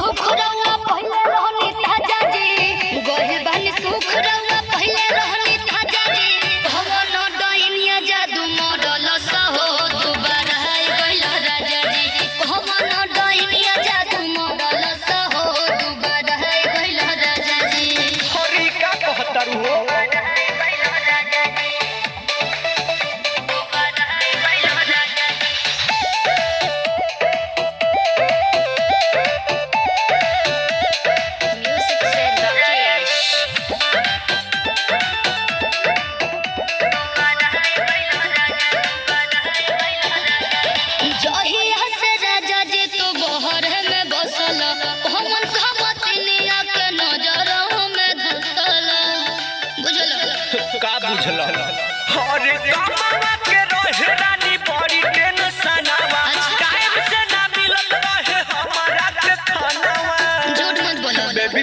सुख रउआ पहिले रहनी ताजा जी गइल बानी सुख रउआ पहिले रहनी ताजा जी भवन डइनिया जादू मरल सहो दुबारा गइल राजा जी भवन डइनिया जादू मरल सहो दुबारा गइल राजा जी हरी का कहतारू हो का बुझल अरे कामवा के रहे रानी बड़ी टेंशनवा टाइम से ना मिलत रहे हमारा के खानवा झूठ मत बोलो बेबी